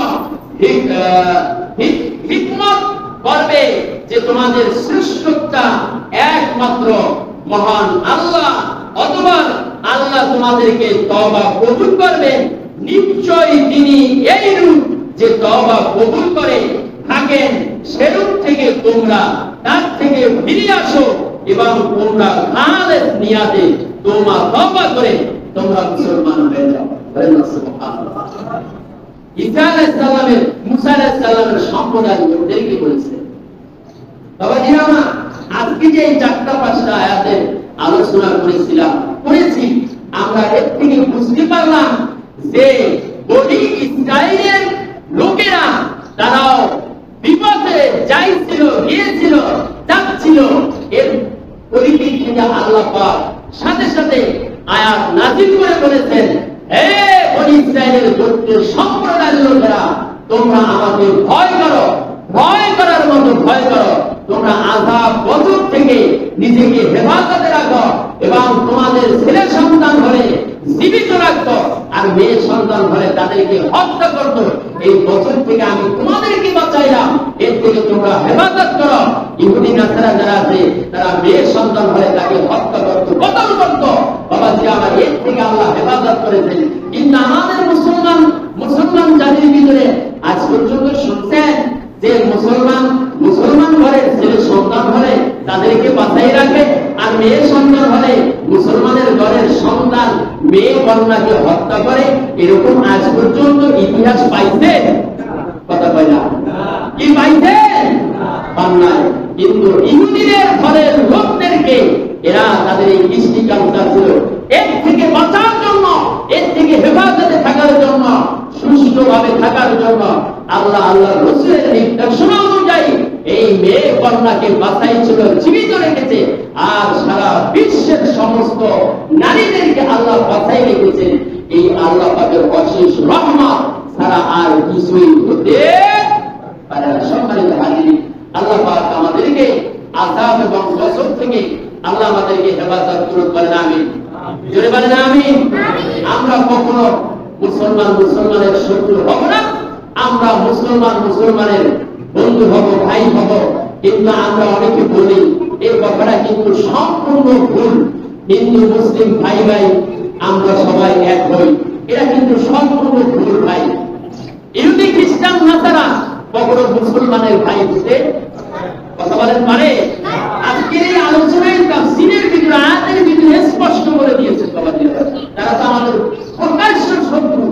হিকমত করবে যে তোমাদের শ্রেষ্ঠত্ব একমাত্র মহান আল্লাহ, অথবা আল্লাহ তোমাদেরকে তওবা কবুল করবেন। নিশ্চয়ই তিনি এই রূপ যে তওবা কবুল করে থাকেন, সেরূপ থেকে তোমরা তার থেকে ফিরে আসো এবং তোমরা খালেস নিয়াতে তওবা করে তোমরা মুসলমান হয়ে যাও। সুবহানাল্লাহ। ঈসা আলাইহিস সালামের, মুসা আলাইহিস সালামের সম্প্রদায় লোকদেরকে বলেছে। বাবাজি আমার, আজকে যে এই 4-5টা আয়াতের আলোচনা করেছি, আমরা এর থেকে বুঝতে পারলাম যে বনি ইসরাইলের লোকেরা তারাও বিপদে গিয়েছিল, যাচ্ছিল। এর পরিপ্রেক্ষিতে আল্লাহ পাক সাথে সাথে আয়াত নাযিল করে বলেছেন, হে বনি ইসরাইলের গোত্রের সম্প্রদায়ের লোকেরা, তোমরা আমাকে ভয় করো, ভয় করার মতো ভয় করো। তোমরা আযাব গজব থেকে নিজেকে হেফাজতে রাখো এবং তোমাদের ছেলে সন্তান হলে জীবিত রাখতো, আর মেয়ে সন্তান হলে তাদেরকে হত্যা করতো। এই বছর থেকে আমি তোমাদেরকে বাঁচাইলাম, এর থেকে তোমরা হেফাজত করো। ইহুদি নাসারা যারা আছে তারা মেয়ে সন্তান হলে তাকে হত্যা করতো, কতল করতো। বাবাজি আমার, এর থেকে আল্লাহ হেফাজত করেছেন। কিন্তু আমাদের মুসলমান জাতির ভিতরে আজ পর্যন্ত শুনছেন যে মুসলমান ঘরের ছেলে সন্তান হলে তাদেরকে বাঁচাই রাখে, আর মেয়ে সন্তান হলে মুসলমানের ঘরের সন্তান মেয়ে কন্যাকে হত্যা করে? এরকম আজ পর্যন্ত ইতিহাস পাইছে? কথা কয় না, কি পাইছে? বাংলায়। কিন্তু ইহুদিদের ঘরের লোকদেরকে এরা তাদের এই কৃষ্টি কালচার ছিল, এর থেকে বাঁচার জন্য, এর থেকে হেফাজতে থাকার জন্য, সুষ্ঠুভাবে থাকার জন্য আল্লাহ রসুলের নির্দেশনা অনুযায়ী এই মেয়ে কন্যাকে বাঁচাইছিল, জীবিত রেখেছে। আর সারা বিশ্বের সমস্ত নারীদেরকে আল্লাহ বাঁচাই রেখেছেন। এই আল্লাহ পাকের অশেষ রহমত ছাড়া আর কিছুই হতে পারে না। সম্মানিত হাজির, আল্লাহ পাক আমাদেরকে আযাব এবং গজব থেকে আল্লাহ আমাদেরকে হেফাজত করুন, বলেন আমিন। জোরে বলেন আমিন। আমরা কখনো মুসলমানের শত্রু হব না, আমরা মুসলমানের বন্ধু হব, ভাই হব। কিন্তু আমরা অনেকে বলি এই কথাটা কিন্তু সম্পূর্ণ ভুল। হিন্দু মুসলিম ভাই আমরা সবাই এক হই, এটা কিন্তু সম্পূর্ণ ভুল ভাই। ইহুদি খ্রিস্টান নাসারা কখনো মুসলমানের ভাই হতে কথা বলেন পারে? আজকের এই আলোচনায় তাফসীরের ভিতরে, আয়াতের ভিতরে স্পষ্ট করে দিয়েছে তারা তো আমাদের প্রকাশ্য শত্রু,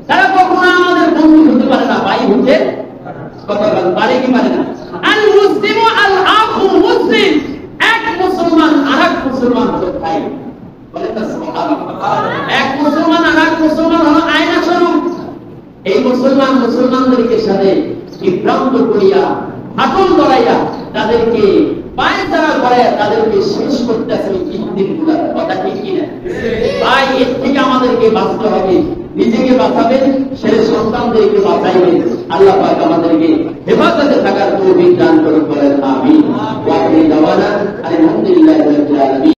তারা কখনো আমাদের বন্ধু হতে পারে না, ভাই হতে কথা বলেন পারে কি পারে না? আল মুসলিমু আল আখু মুসলিম, এক মুসলমান আরেক মুসলমান হলো ভাই। বলেন না সুবহানাল্লাহ। এক মুসলমান আরেক মুসলমান হলো আয়না স্বরূপ। এই মুসলমানদেরকে সাথে বিভ্রান্ত করিয়া, হাঁটন ধরাইয়া, তাদেরকে পায়চারা করে তাদেরকে শেষ করতেছে ইহুদিগুলার। কথা ঠিক কিনা ভাই? এর থেকে আমাদেরকে বাঁচতে হবে। নিজেকে বাঁচাবেন, ছেলে সন্তানদেরকে বাঁচাইবেন। আল্লাহ পাক আমাদেরকে হেফাজতে থাকার তৌফিক দান করুন, বলেন আমিন। ওয়া আখিরু দাওয়ানা আলহামদুলিল্লাহি রাব্বিল আলামিন।